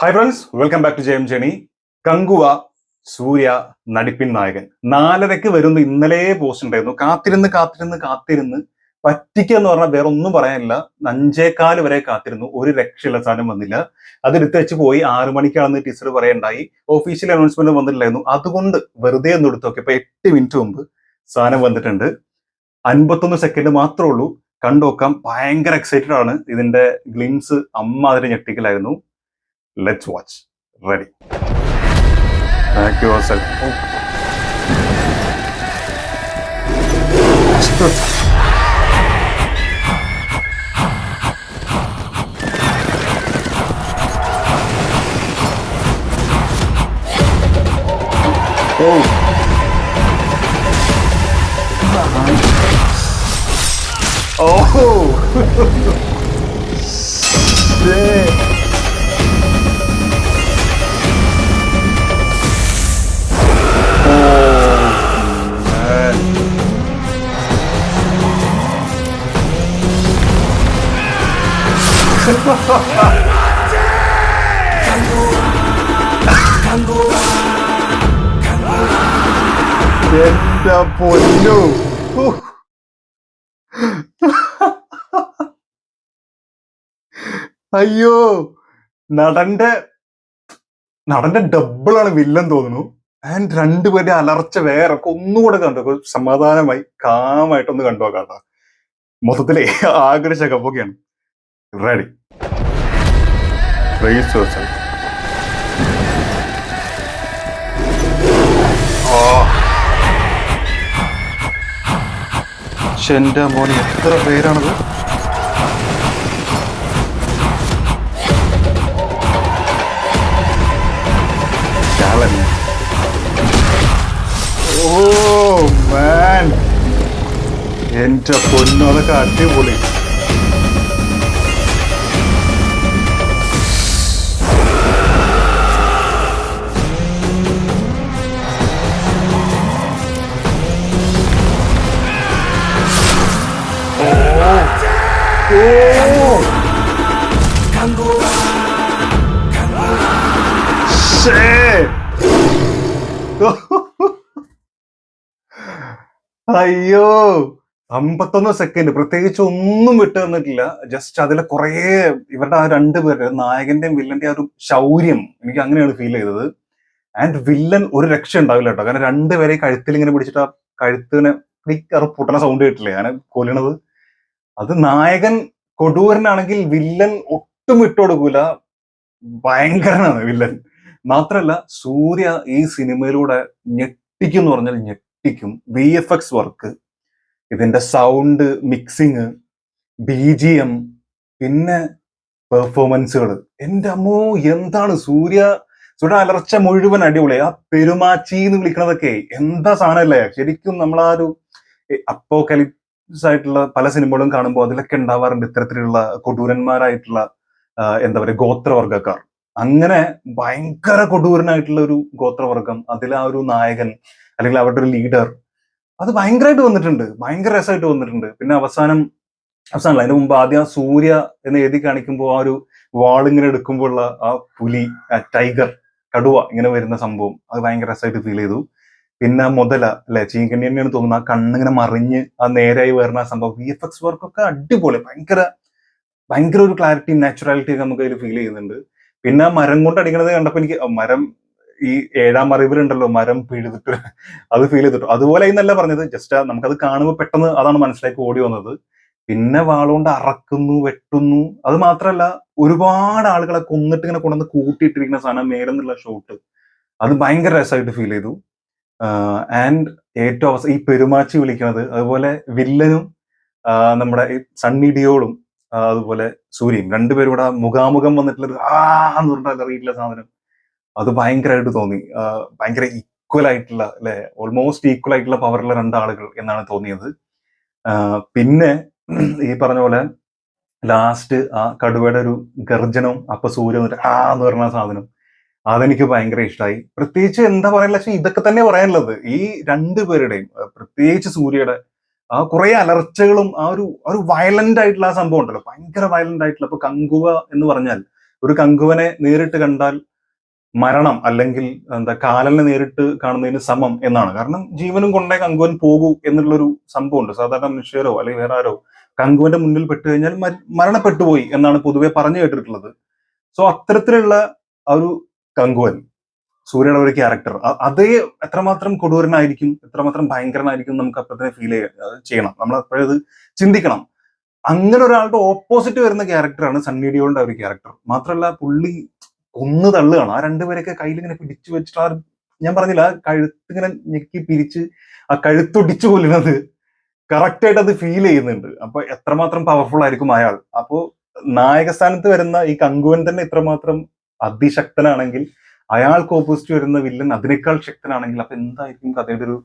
Hi friends, welcome back to Jayam journey. Kanguva Suriya നടിപ്പിൻ നായകൻ 4:30 വരുന്നു. ഇന്നലെ പോസ്റ്റ് ഉണ്ടായിരുന്നു. കാത്തിരുന്ന് പറ്റിക്കുക എന്ന് പറഞ്ഞാൽ വേറെ ഒന്നും പറയാനില്ല. 5:15 വരെ കാത്തിരുന്നു, ഒരു രക്ഷയുള്ള സാധനം വന്നില്ല. അതെടുത്ത് വെച്ച് പോയി. 6 മണിക്കാണെന്ന് ടീച്ചർ പറയണ്ടായി. ഒഫീഷ്യൽ അനൗൺസ്മെന്റ് വന്നിട്ടില്ലായിരുന്നു. അതുകൊണ്ട് വെറുതെ ഒന്ന് എടുത്തു നോക്കി. ഇപ്പൊ 8 മിനിറ്റ് മുമ്പ് സാധനം വന്നിട്ടുണ്ട്. 51 സെക്കൻഡ് മാത്രമേ ഉള്ളൂ. കണ്ടുനോക്കാം. ഭയങ്കര എക്സൈറ്റഡ് ആണ്. ഇതിന്റെ ഗ്ലിംസ് അമ്മാതിരി ഞെട്ടിക്കലായിരുന്നു. Let's watch. Ready. Thank you yourself. Oh. Oh. Shit. എന്റെ പൊന്നു. അയ്യോ, നടന്റെ ഡബിളാണ് വില്ലൻ തോന്നുന്നു. ആൻഡ് രണ്ടുപേരുടെ അലർച്ച വേറെ ഒന്നുകൂടെ കണ്ടു. സമാധാനമായി കാമായിട്ടൊന്ന് കണ്ടു നോക്കാട്ടോ. മൊത്തത്തിലെ ആഗ്രഹ ശകപ്പൊക്കെയാണ്. Ready. Raise yourself. എന്റെ മോനെ, എത്ര പേരാണത്? ഓ മാൻ, എന്റെ പൊന്നു, അതൊക്കെ അടിപൊളി. അയ്യോ, 51 സെക്കൻഡ് പ്രത്യേകിച്ച് ഒന്നും വിട്ടു തന്നിട്ടില്ല. ജസ്റ്റ് അതിലെ കുറെ ഇവരുടെ ആ രണ്ടുപേരുടെ നായകന്റെയും വില്ലന്റെയും ആ ഒരു ശൗര്യം എനിക്ക് അങ്ങനെയാണ് ഫീൽ ചെയ്തത്. ആൻഡ് വില്ലൻ ഒരു രക്ഷ ഉണ്ടാവില്ല കേട്ടോ. കാരണം രണ്ടുപേരെ കഴുത്തിൽ ഇങ്ങനെ പിടിച്ചിട്ട് ആ കഴുത്തിനെ പൊട്ടണ സൗണ്ട് കേട്ടില്ലേ അങ്ങനെ കൊല്ലണത്. അത് നായകൻ കൊടൂരനാണെങ്കിൽ വില്ലൻ ഒട്ടും വിട്ടുകൊടുക്കൂല. ഭയങ്കരനാണ് വില്ലൻ. മാത്രല്ല, സൂര്യ ഈ സിനിമയിലൂടെ ഞെട്ടിക്കും എന്ന് പറഞ്ഞാൽ ഞെട്ടിക്കും. VFX വർക്ക്, ഇതിന്റെ സൗണ്ട് മിക്സിങ്, BGM, പിന്നെ പെർഫോമൻസുകൾ. എന്റെ അമ്മോ, എന്താണ് സൂര്യ അലർച്ച മുഴുവൻ അടിപൊളി. ആ പെരുമാച്ചി എന്ന് വിളിക്കണതൊക്കെ എന്താ സാധനമല്ലേ. ശരിക്കും നമ്മളാ ഒരു അപ്പോകലിപ്സ് ആയിട്ടുള്ള പല സിനിമകളും കാണുമ്പോൾ അതിലൊക്കെ ഉണ്ടാവാറുണ്ട് ഇത്തരത്തിലുള്ള കൊടൂരന്മാരായിട്ടുള്ള എന്താ പറയുക, ഗോത്രവർഗക്കാർ. അങ്ങനെ ഭയങ്കര കൊടൂരനായിട്ടുള്ള ഒരു ഗോത്രവർഗം, അതിൽ ആ ഒരു നായകൻ അല്ലെങ്കിൽ അവരുടെ ഒരു ലീഡർ, അത് ഭയങ്കരമായിട്ട് വന്നിട്ടുണ്ട്. ഭയങ്കര രസമായിട്ട് വന്നിട്ടുണ്ട്. പിന്നെ അവസാനമല്ല, അതിന് മുമ്പ് ആദ്യം സൂര്യ എന്ന് എഴുതി കാണിക്കുമ്പോൾ ആ ഒരു വാളിങ്ങനെ എടുക്കുമ്പോഴുള്ള ആ പുലി, ടൈഗർ, കടുവ ഇങ്ങനെ വരുന്ന സംഭവം, അത് ഭയങ്കര രസമായിട്ട് ഫീൽ ചെയ്തു. പിന്നെ മുതല അല്ലെ, ചീങ്കണ്ണി തന്നെയാണ് തോന്നുന്നത്, ആ കണ്ണിങ്ങനെ മറിഞ്ഞ് ആ നേരായി വരുന്ന ആ സംഭവം. VFX വർക്കൊക്കെ അടിപൊളി. ഭയങ്കര ഒരു ക്ലാരിറ്റി, നാച്ചുറാലിറ്റി ഒക്കെ നമുക്ക് അതിൽ ഫീൽ ചെയ്യുന്നുണ്ട്. പിന്നെ മരം കൊണ്ട് അടിക്കണത് കണ്ടപ്പോ എനിക്ക് മരം, ഈ 7-ാം അറിവിലുണ്ടല്ലോ മരം പിഴുതിട്ട്, അത് ഫീൽ ചെയ്തിട്ടു. അതുപോലെ എന്നല്ല പറഞ്ഞത്, ജസ്റ്റ് നമുക്കത് കാണുമ്പോൾ പെട്ടെന്ന് അതാണ് മനസ്സിലാക്കി ഓടി വന്നത്. പിന്നെ വാളുകൊണ്ട് അറക്കുന്നു, വെട്ടുന്നു. അത് മാത്രല്ല, ഒരുപാട് ആളുകളെ കൊന്നിട്ട് ഇങ്ങനെ കൊണ്ടുവന്ന് കൂട്ടിയിട്ടിരിക്കുന്ന സാധനം മേലെന്നുള്ള ഷോട്ട്, അത് ഭയങ്കര രസമായിട്ട് ഫീൽ ചെയ്തു. ആൻഡ് ഏറ്റവും അവസാനം ഈ പെരുമാച്ചി വിളിക്കുന്നത്, അതുപോലെ വില്ലനും നമ്മുടെ ഈ സണ്ണി ഡിയോളും അതുപോലെ സൂര്യയും രണ്ടുപേരും കൂടെ മുഖാമുഖം വന്നിട്ടുള്ള എന്ന് പറഞ്ഞാൽ അറിയില്ല സാധനം, അത് ഭയങ്കരമായിട്ട് തോന്നി. ഭയങ്കര ഈക്വൽ ആയിട്ടുള്ള അല്ലെ, ഓൾമോസ്റ്റ് ഈക്വൽ ആയിട്ടുള്ള പവറുള്ള രണ്ടാളുകൾ എന്നാണ് തോന്നിയത്. പിന്നെ ഈ പറഞ്ഞ പോലെ ലാസ്റ്റ് ആ കടുവയുടെ ഒരു ഗർജനവും അപ്പൊ സൂര്യ വന്നിട്ട് എന്ന് പറഞ്ഞ സാധനം, അതെനിക്ക് ഭയങ്കര ഇഷ്ടമായി. പ്രത്യേകിച്ച് എന്താ പറയാനുള്ള, ഇതൊക്കെ തന്നെ പറയാനുള്ളത്. ഈ രണ്ടുപേരുടെയും പ്രത്യേകിച്ച് സൂര്യയുടെ ആ കുറെ അലർച്ചകളും ആ ഒരു വയലന്റ് ആയിട്ടുള്ള ആ സംഭവം ഉണ്ടല്ലോ, ഭയങ്കര വയലന്റ് ആയിട്ടുള്ള. ഇപ്പൊ കങ്കുവ എന്ന് പറഞ്ഞാൽ ഒരു കങ്കുവനെ നേരിട്ട് കണ്ടാൽ മരണം അല്ലെങ്കിൽ എന്താ കാലനെ നേരിട്ട് കാണുന്നതിന് സമം എന്നാണ്. കാരണം ജീവനും കൊണ്ടേ കങ്കുവൻ പോകൂ എന്നുള്ളൊരു സംഭവമുണ്ട്. സാധാരണ മനുഷ്യരോ അല്ലെങ്കിൽ വേറെ ആരോ കങ്കുവന്റെ മുന്നിൽ പെട്ട് കഴിഞ്ഞാൽ മരണപ്പെട്ടു പോയി എന്നാണ് പൊതുവെ പറഞ്ഞു കേട്ടിട്ടുള്ളത്. സോ അത്തരത്തിലുള്ള ആ ഒരു കങ്കുവൻ, സൂര്യയുടെ ഒരു ക്യാരക്ടർ, അതേ എത്രമാത്രം കൊടൂരനായിരിക്കും, എത്രമാത്രം ഭയങ്കരനായിരിക്കും നമുക്ക് അപ്പൊ തന്നെ ചെയ്യണം. നമ്മൾ അപ്പോഴത് ചിന്തിക്കണം. അങ്ങനെ ഒരാളുടെ ഓപ്പോസിറ്റ് വരുന്ന ക്യാരക്ടറാണ് സണ്ണി ഡിയോളിന്റെ ഒരു ക്യാരക്ടർ. മാത്രമല്ല പുള്ളി കൊന്നു തള്ളുകയാണ്. ആ രണ്ടുപേരൊക്കെ കയ്യിൽ ഇങ്ങനെ പിടിച്ചു വെച്ചിട്ട് ഞാൻ പറഞ്ഞില്ല, ആ കഴുത്തിങ്ങനെ ഞെക്കി പിരിച്ച് ആ കഴുത്തൊടിച്ചു കൊല്ലുന്നത് കറക്റ്റ് ആയിട്ട് അത് ഫീൽ ചെയ്യുന്നുണ്ട്. അപ്പൊ എത്രമാത്രം പവർഫുൾ ആയിരിക്കും അയാൾ. അപ്പോ നായകസ്ഥാനത്ത് വരുന്ന ഈ കങ്കുവൻ തന്നെ ഇത്രമാത്രം അതിശക്തനാണെങ്കിൽ അയാൾക്ക് ഓപ്പോസിറ്റ് വരുന്ന വില്ലൻ അതിനേക്കാൾ ശക്തനാണെങ്കിൽ അപ്പൊ എന്തായിരിക്കും കഥയുടെ ഒരു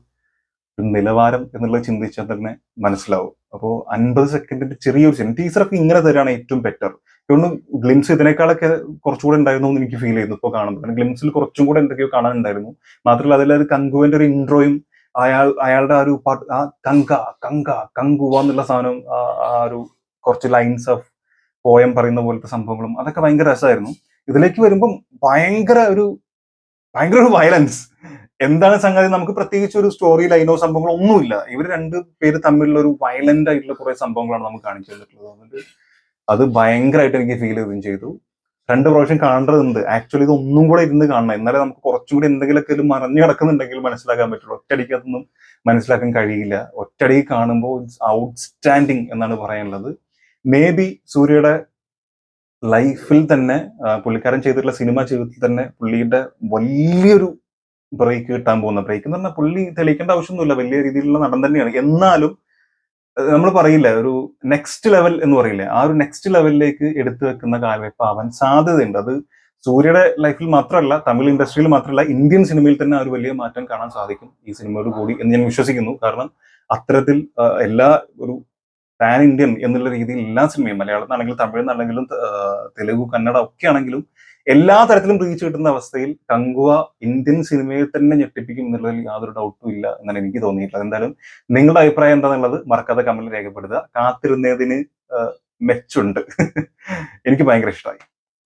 നിലവാരം എന്നുള്ളത് ചിന്തിച്ചാൽ തന്നെ മനസ്സിലാവും. അപ്പോ 50 സെക്കൻഡിന്റെ ചെറിയൊരു സീൻ ടീച്ചറൊക്കെ ഇങ്ങനെ തരാണ് ഏറ്റവും ബെറ്റർ. അതുകൊണ്ട് ഗ്ലിംസ് ഇതിനേക്കാളൊക്കെ കുറച്ചുകൂടെ ഉണ്ടായിരുന്നു എന്ന് എനിക്ക് ഫീൽ ചെയ്യുന്നു ഇപ്പോൾ കാണുമ്പോൾ. ഗ്ലിംസിൽ കുറച്ചും കൂടെ എന്തൊക്കെയോ കാണാനുണ്ടായിരുന്നു. മാത്രമല്ല അതിലൊരു കങ്കുവിന്റെ ഒരു ഇൻട്രോയും അയാളുടെ ആ ഒരു പാട്ട്, ആ കങ്ക കങ്ക കങ്കുവ എന്നുള്ള സാധനം, ആ ഒരു കുറച്ച് ലൈൻസ് ഓഫ് പോയം പറയുന്ന പോലത്തെ സംഭവങ്ങളും അതൊക്കെ ഭയങ്കര രസമായിരുന്നു. ഇതിലേക്ക് വരുമ്പം ഭയങ്കര ഒരു വയലൻസ്. എന്താണ് സംഗതി, നമുക്ക് പ്രത്യേകിച്ച് ഒരു സ്റ്റോറി ലൈനോ സംഭവങ്ങളോ ഒന്നുമില്ല. ഇവർ രണ്ട് പേര് തമ്മിലുള്ള ഒരു വയലന്റ് ആയിട്ടുള്ള കുറെ സംഭവങ്ങളാണ് നമുക്ക് കാണിച്ചു തന്നിട്ടുള്ളത്. അതുകൊണ്ട് അത് ഭയങ്കരമായിട്ട് എനിക്ക് ഫീൽ ചെയ്യുകയും ചെയ്തു. 2 പ്രാവശ്യം കാണേണ്ടതുണ്ട്. ആക്ച്വലി ഇത് ഒന്നും കൂടെ ഇരുന്ന് കാണണം, എന്നാലേ നമുക്ക് കുറച്ചും കൂടി എന്തെങ്കിലുമൊക്കെ മറഞ്ഞു കിടക്കുന്നുണ്ടെങ്കിൽ മനസ്സിലാക്കാൻ പറ്റുള്ളൂ. ഒറ്റയടിക്ക് അതൊന്നും മനസ്സിലാക്കാൻ കഴിയില്ല. ഒറ്റയടിക്ക് കാണുമ്പോൾ ഇറ്റ്സ് ഔട്ട്സ്റ്റാൻഡിങ് എന്നാണ് പറയാനുള്ളത്. മേ ബി സൂര്യയുടെ ലൈഫിൽ തന്നെ, പുള്ളിക്കാരൻ ചെയ്തിട്ടുള്ള സിനിമ ജീവിതത്തിൽ തന്നെ പുള്ളിയുടെ വലിയൊരു ബ്രേക്ക് കിട്ടാൻ പോകുന്ന, ബ്രേക്ക് എന്ന് പറഞ്ഞാൽ പുള്ളി തെളിയിക്കേണ്ട ആവശ്യമൊന്നുമില്ല, വലിയ രീതിയിലുള്ള നടൻ തന്നെയാണ്. എന്നാലും നമ്മൾ പറയില്ല, ഒരു നെക്സ്റ്റ് ലെവൽ എന്ന് പറയില്ലേ, ആ ഒരു നെക്സ്റ്റ് ലെവലിലേക്ക് എടുത്തു വെക്കുന്ന കാൽവെപ്പ് ആവാൻ സാധ്യതയുണ്ട്. അത് സൂര്യയുടെ ലൈഫിൽ മാത്രമല്ല, തമിഴ് ഇൻഡസ്ട്രിയിൽ മാത്രമല്ല, ഇന്ത്യൻ സിനിമയിൽ തന്നെ ആ ഒരു വലിയ മാറ്റം കാണാൻ സാധിക്കും ഈ സിനിമയോട് കൂടി എന്ന് ഞാൻ വിശ്വസിക്കുന്നു. കാരണം അത്തരത്തിൽ എല്ലാ ഒരു പാൻ ഇന്ത്യൻ എന്നുള്ള രീതിയിൽ എല്ലാ സിനിമയും, മലയാളത്തിനാണെങ്കിലും തമിഴ്നാണെങ്കിലും തെലുഗു കന്നഡ ഒക്കെ ആണെങ്കിലും എല്ലാ തരത്തിലും റീച്ച് കിട്ടുന്ന അവസ്ഥയിൽ കങ്കുവ ഇന്ത്യൻ സിനിമയെ തന്നെ ഞെട്ടിപ്പിക്കും എന്നുള്ളതിൽ യാതൊരു ഡൗട്ടും ഇല്ല എന്നാണ് എനിക്ക് തോന്നിയിട്ടുള്ളത്. എന്തായാലും നിങ്ങളുടെ അഭിപ്രായം എന്താണെന്നുള്ളത് മറക്കാതെ കമന്റിൽ രേഖപ്പെടുത്തുക. കാത്തിരുന്നതിന് മെച്ചുണ്ട്. എനിക്ക് ഭയങ്കര ഇഷ്ടമായി.